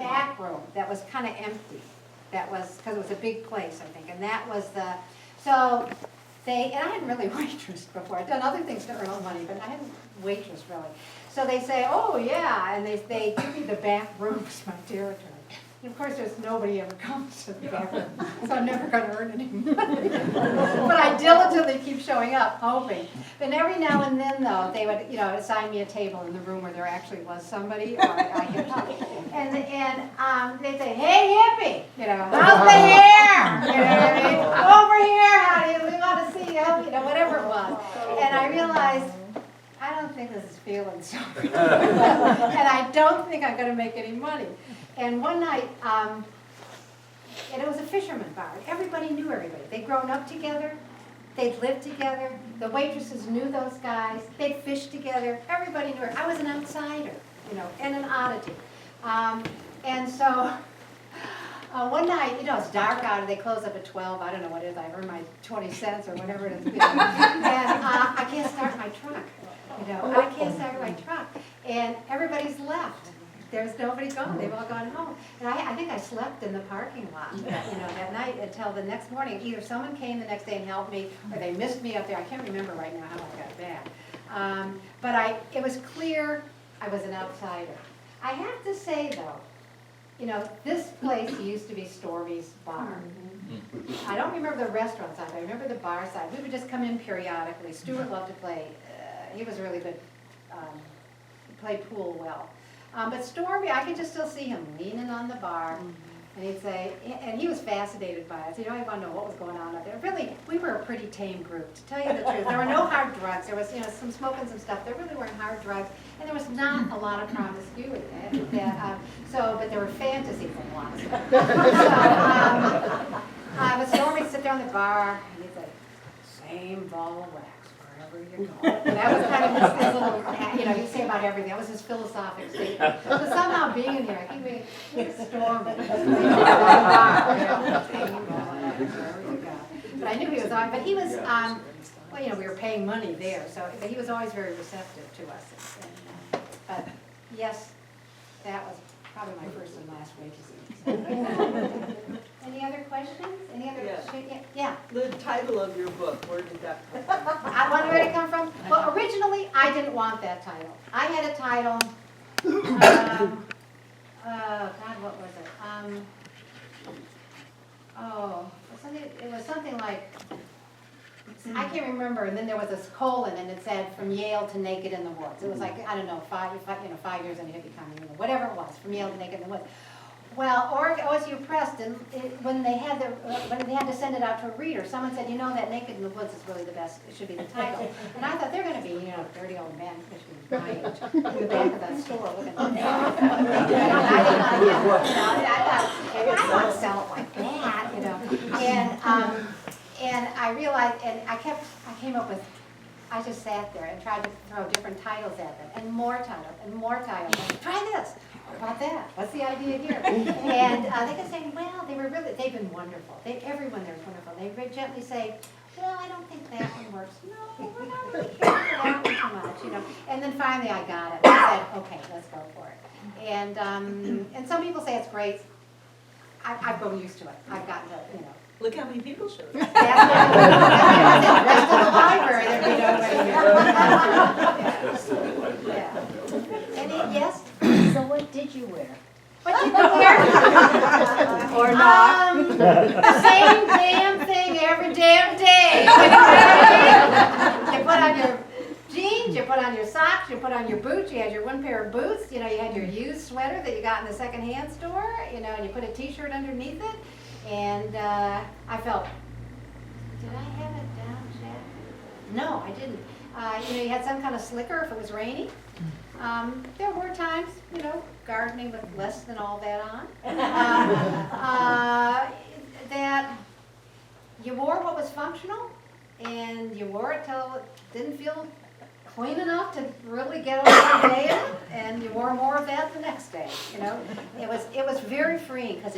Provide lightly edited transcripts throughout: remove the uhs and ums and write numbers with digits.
back room that was kind of empty. That was, because it was a big place, I think, and that was the, so they, and I hadn't really waitressed before. I'd done other things to earn money, but I hadn't waitressed really. So they say, oh yeah, and they give me the back room as my territory. And of course, there's nobody ever comes to the back room, so I'm never going to earn any money. But I diligently keep showing up, hoping. But every now and then, though, they would, assign me a table in the room where there actually was somebody, or I hit up. And they'd say, hey, hippie, how's the hair? You know what I mean? Over here, honey, we want to see you, whatever it was. And I realized, I don't think this is feeling so good. And I don't think I'm going to make any money. And one night, and it was a fisherman bar. Everybody knew everybody. They'd grown up together. They'd lived together. The waitresses knew those guys. They'd fished together. Everybody knew her. I was an outsider, and an oddity. And so one night, it's dark out, and they close up at 12. I don't know what it is. I earned my 20 cents or whatever it is. And I can't start my truck. I can't start my truck. And everybody's left. There's nobody gone. They've all gone home. And I think I slept in the parking lot, that night until the next morning. Either someone came the next day and helped me, or they missed me up there. I can't remember right now how I got back. But it was clear I was an outsider. I have to say, though, this place used to be Storby's Bar. I don't remember the restaurant side. I remember the bar side. We would just come in periodically. Stuart loved to play. He was really good. He played pool well. But Storby, I could just still see him leaning on the bar, and he'd say, and he was fascinated by us. I want to know what was going on out there. Really, we were a pretty tame group, to tell you the truth. There were no hard drugs. There was, some smoking, some stuff. There really weren't hard drugs, and there was not a lot of promiscuity. But there were fantasies and lots of them. But Storby would sit there on the bar, and he'd say, same ball of wax. You go. And that was kind of his little, he'd say about everything. That was his philosophic statement. So somehow being in here, I think it's stormy. But I knew he was on. But he was, we were paying money there, so he was always very receptive to us. But yes, that was probably my first and last wages. Any other questions? Any other? Yeah. The title of your book, where did that come from? Where did it come from? Well, originally, I didn't want that title. I had a title, God, what was it? It was something like, I can't remember, and then there was this colon, and it said, from Yale to Naked in the Woods. It was like, I don't know, 5 years in a hippie commune, whatever it was, from Yale to Naked in the Woods. Well, OSU Press, when they had to send it out to a reader, someone said, that Naked in the Woods is really the best, it should be the title. And I thought, they're going to be, dirty old man, my age, in the back of that store looking like that. I don't want to sell it like that, And I realized, and I came up with, I just sat there and tried to throw different titles at them, and more titles, and more titles. Try this. What about that? What's the idea here? And they kept saying, well, they've been wonderful. Everyone there is wonderful. They would gently say, well, I don't think that one works. No, we're not really caring for that one too much, And then finally I got it. I said, okay, let's go for it. And some people say it's great. I've grown used to it. I've gotten to, Look how many people showed up. That's the rest of the library. Yes? So what did you wear? What did you wear? Or not? The same damn thing every damn day. You put on your jeans, you put on your socks, you put on your boots, you had your one pair of boots, you had your used sweater that you got in the secondhand store, and you put a t-shirt underneath it. And I felt, did I have it down, Chad? No, I didn't. You had some kind of slicker if it was rainy. There were times, gardening with less than all that on, that you wore what was functional, and you wore it till it didn't feel clean enough to really get over the day in it, and you wore more of that the next day. It was very freeing because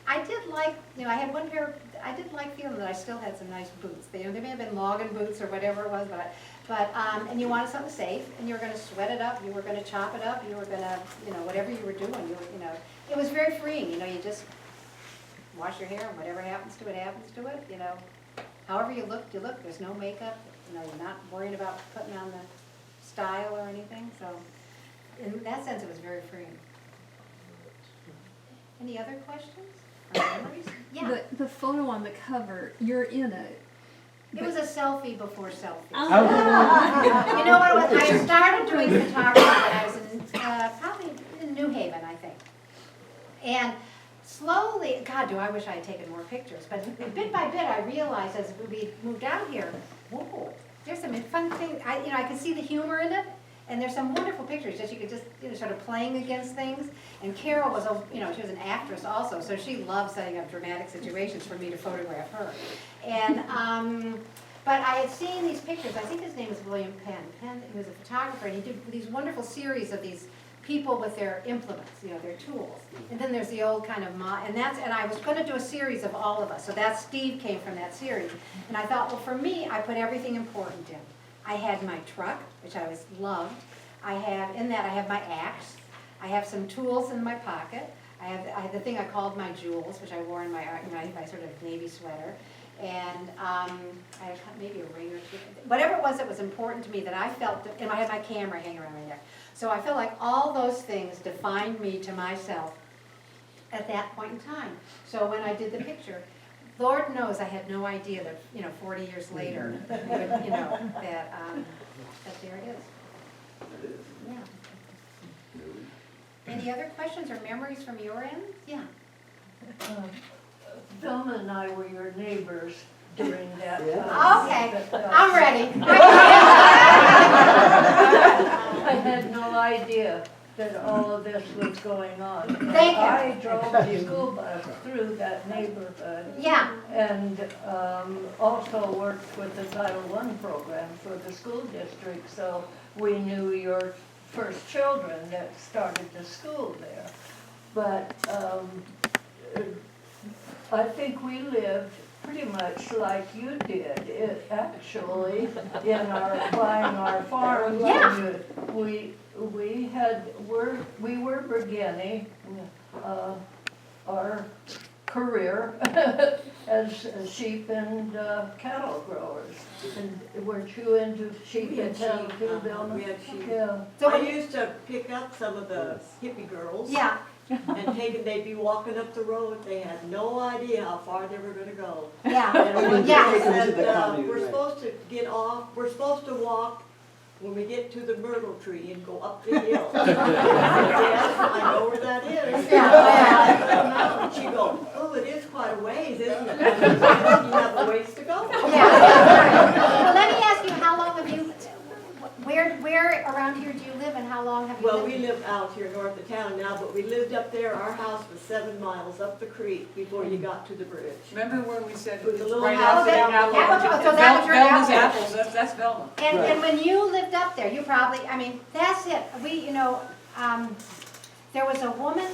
I did like, I had one pair, I did like feeling that I still had some nice boots. They may have been logging boots or whatever it was, and you wanted something safe, and you were gonna sweat it up, you were gonna chop it up, you were gonna, whatever you were doing, it was very freeing, you just wash your hair, and whatever happens to it, However you look, there's no makeup, you're not worried about putting on the style or anything, so in that sense, it was very freeing. Any other questions or memories? Yeah, The photo on the cover, you're in it. it was a selfie before selfie. Oh. You know what it was? I started doing photography when I was in, probably in New Haven, I think. And slowly, God, do I wish I had taken more pictures, but bit by bit I realized as we moved out here, whoa, there's some fun things, I could see the humor in it, and there's some wonderful pictures, you could just, sort of playing against things. And Carol was, she was an actress also, so she loved setting up dramatic situations for me to photograph her. And, but I had seen these pictures, I think his name was William Penn. Penn, he was a photographer, and he did these wonderful series of these people with their implements, their tools. And then there's the old kind of, and I was gonna do a series of all of us, so Steve came from that series. And I thought, well, for me, I put everything important in. I had my truck, which I always loved. I have my axe. I have some tools in my pocket. I have the thing I called my jewels, which I wore in my sort of navy sweater. And I had maybe a ring or two. Whatever it was that was important to me that I felt, and I had my camera hanging around my neck. So I felt like all those things defined me to myself at that point in time. So when I did the picture, Lord knows I had no idea that, 40 years later, that there it is. Yeah. Any other questions or memories from your end? Yeah. Velma and I were your neighbors during that time. Okay, I'm ready. I had no idea that all of this was going on. Thank you. I drove the school bus through that neighborhood. Yeah. And also worked with the Title I program for the school district, so we knew your first children that started the school there. But I think we lived pretty much like you did, actually, buying our farm. Yeah. We were beginning our career as sheep and cattle growers. And weren't you into sheep and cattle too, Velma? We had sheep. Yeah. So I used to pick up some of the hippie girls. Yeah. And they'd be walking up the road, they had no idea how far they were gonna go. Yeah. And one day Yeah. they Take them to said, the commune, we're right. supposed to get off, we're supposed to walk when we get to the myrtle tree and go up the hill. I said, yes, I know where that is. Yeah. And she'd go, oh, it is quite a ways, isn't it? I said, "Yes, you have a ways to go. Yeah. Well, let me ask you, how long have you, where around here do you live and how long have you lived? Well, we live out here north of town now, but we lived up there, our house was 7 miles up the creek before you got to the bridge. Remember when we said With the little right house after down apple? the apple- so that was your Velma's apple. apples, that's Velma. And when you lived up there, you probably, that's it. There was a woman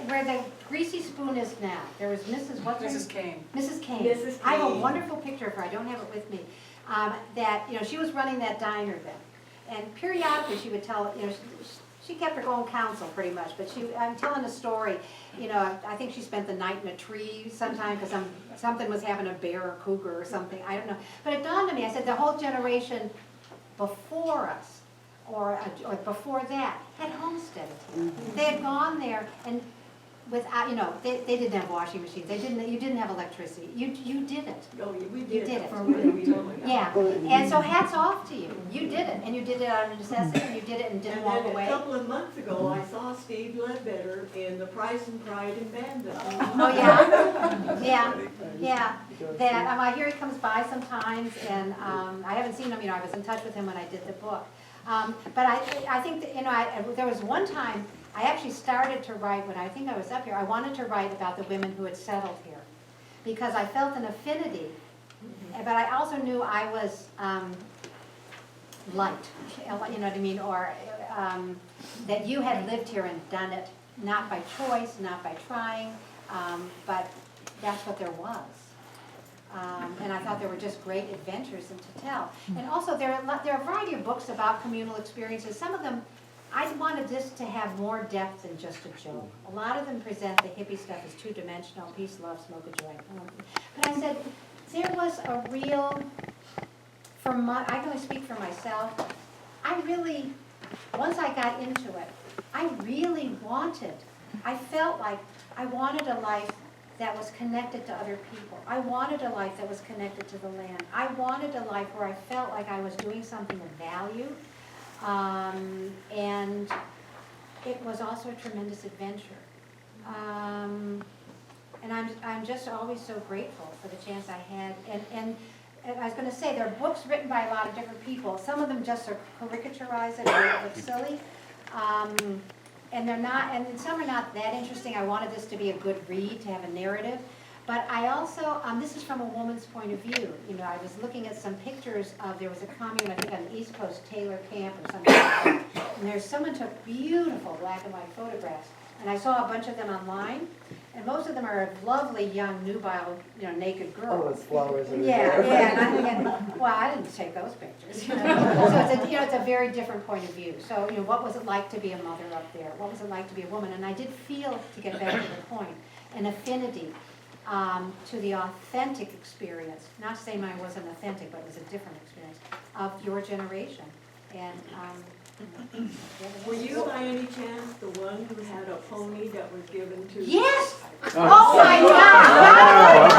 where the greasy spoon is now. There was Mrs. what's her name? Mrs. Kane. Mrs. Kane. Mrs. I have a Kane. wonderful picture of her, I don't have it with me, she was running that diner then. And periodically she would tell, she kept her own counsel pretty much, but I'm telling a story, I think she spent the night in a tree sometime because something was having a bear or cougar or something, I don't know. But it dawned on me, I said the whole generation before us, or before that, had homesteaded here. They had gone there and without, they didn't have washing machines, you didn't have electricity, you did it. No, we You did. did it. For real, we totally did. Yeah, and so hats off to you. You did it, and you did it out of necessity, and you did it and didn't And walk then a away. couple of months ago, I saw Steve Ledbetter in The Price and Pride in Bandit. Oh, yeah? Yeah. I hear he comes by sometimes, and I haven't seen him, I was in touch with him when I did the book. But I think that, there was one time, I actually started to write, when I think I was up here, I wanted to write about the women who had settled here. Because I felt an affinity, but I also knew I was light, you know what I mean? Or that you had lived here and done it not by choice, not by trying, but that's what there was. And I thought there were just great adventures to tell. And also, there are a variety of books about communal experiences. Some of them, I wanted this to have more depth than just a joke. A lot of them present the hippie stuff as two-dimensional, peace, love, smoke a joint. But I said, there was a real, I can only speak for myself, I really, once I got into it, I felt like I wanted a life that was connected to other people. I wanted a life that was connected to the land. I wanted a life where I felt like I was doing something of value. And it was also a tremendous adventure. And I'm just always so grateful for the chance I had. And I was going to say, there are books written by a lot of different people. Some of them just are caricaturized and look silly. And they're not, and some are not that interesting. I wanted this to be a good read, to have a narrative. But I also, this is from a woman's point of view. You know, I was looking at some pictures of, there was a commune, I think on the East Coast, Taylor Camp or something like that. And someone took beautiful black and white photographs. And I saw a bunch of them online. And most of them are of lovely, young, nubile, naked girls. Oh, with flowers in Yeah, their hair. yeah, and I'm thinking, well, I didn't take those pictures. So it's a very different point of view. So, what was it like to be a mother up there? What was it like to be a woman? And I did feel, to get back to the point, an affinity to the authentic experience. Not saying mine wasn't authentic, but it was a different experience of your generation. And Were you by any chance the one who had a pony that was given to? yes! Oh my God!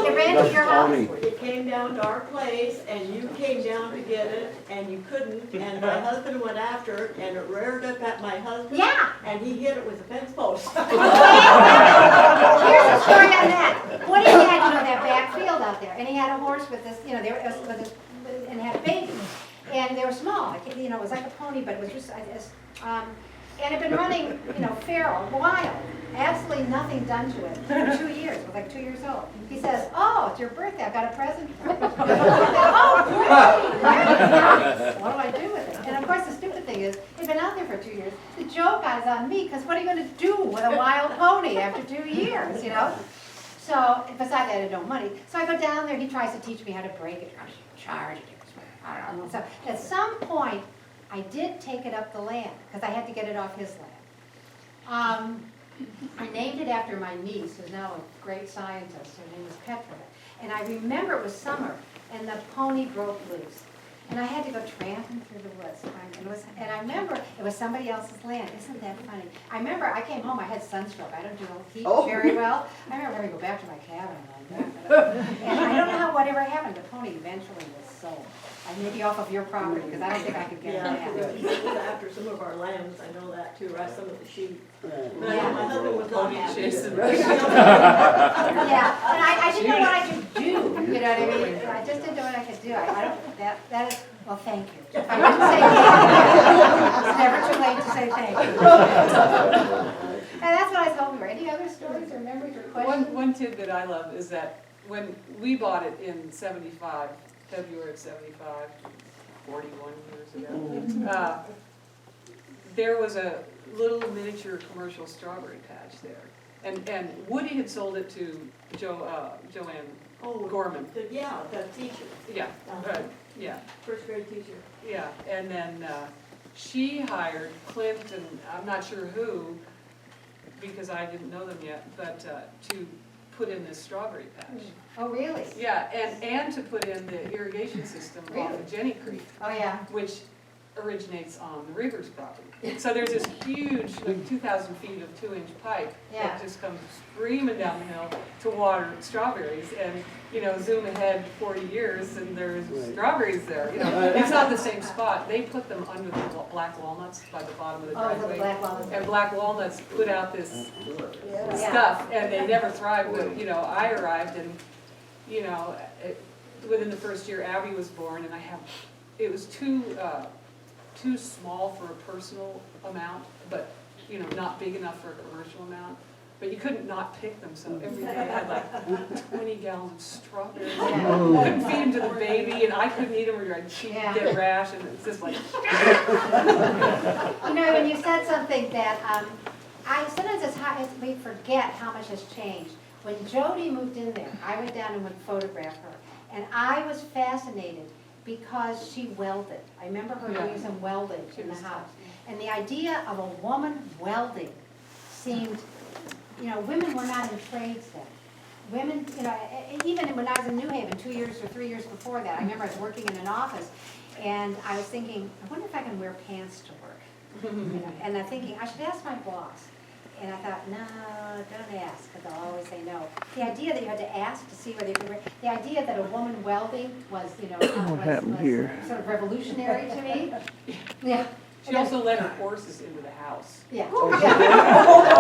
It ran to your house. It came down to our place, and you came down to get it, and you couldn't, and my husband went after it, and it reared up at my husband. Yeah! And he hit it with a fence post. Here's a story on that. Woody had, that back field out there, and he had a horse with this, and had babies. And they were small, it was like a pony, but it was just, and it had been running, feral, wild, absolutely nothing done to it for 2 years. It was like 2 years old. He says, "Oh, it's your birthday, I've got a present for you." Oh, great! What do I do with it? And of course, the stupid thing is, it'd been out there for 2 years. The joke is on me, because what are you going to do with a wild pony after 2 years, So, besides, I had no money. So I go down there, he tries to teach me how to break it. I charge it. I don't know. So at some point, I did take it up the land, because I had to get it off his land. I named it after my niece, who's now a great scientist. Her name was Petra. And I remember it was summer, and the pony broke loose. And I had to go tramping through the woods. And I remember it was somebody else's land. Isn't that funny? I remember I came home, I had sunstroke. I don't do heat very well. I remember having to go back to my cabin and and I don't know whatever happened. The pony eventually was sold. I may be off of your property, because I don't think I could get it back. It was after some of our lambs, I know that too, right, some of the sheep. Right. But my husband was not happy. Yeah, and I didn't know what I could do, you know what I mean? I just didn't know what I could do. I don't, that is, well, thank you. If I didn't say thank you, it's never too late to say thank you. And that's what I was hoping for. Any other stories or memories or questions? One tidbit I love is that when we bought it in '75, February of '75, 41 years ago, there was a little miniature commercial strawberry patch there. And Woody had sold it to Joanne Gorman. The teacher, Yeah, yeah, first grade teacher. yeah. And then she hired Clint and I'm not sure who, because I didn't know them yet, but to put in this strawberry patch. Oh, really? Yeah, and to put in the irrigation system off of Jenny Creek, Oh, yeah. which originates on the Reavers property. So there's this huge, like 2,000 feet of 2-inch pipe Yeah. that just comes screaming down the hill to water strawberries. And, zoom ahead 40 years and there's strawberries there. It's not the same spot. They put them under the black walnuts by the bottom of the Oh, the driveway. black walnuts. And black walnuts put out this Yeah. stuff, and they never thrived. But I arrived, and within the first year, Abby was born, and it was too small for a personal amount, but not big enough for a commercial amount. but you couldn't not pick them, so every day I had like 20 gallons of strawberries. Yeah. I couldn't feed them to the baby, and I couldn't eat them, or she'd Yeah. get a rash, and it's just like, You know, when you said something that, sometimes we forget how much has changed. When Jody moved in there, I went down and would photograph her, and I was fascinated because she welded. I remember her Yeah. doing some welding She in the was house. tough. And the idea of a woman welding seemed, women were not in trades then. Women, even when I was in New Haven 2 years or 3 years before that, I remember I was working in an office, and I was thinking, I wonder if I can wear pants to work. And I'm thinking, I should ask my boss. And I thought, no, don't ask, because they'll always say no. The idea that you had to ask to see whether you could wear, the idea that a woman welding was, was sort of revolutionary to me. Yeah. She also let her horses into the house. Yeah. Oh, Yeah.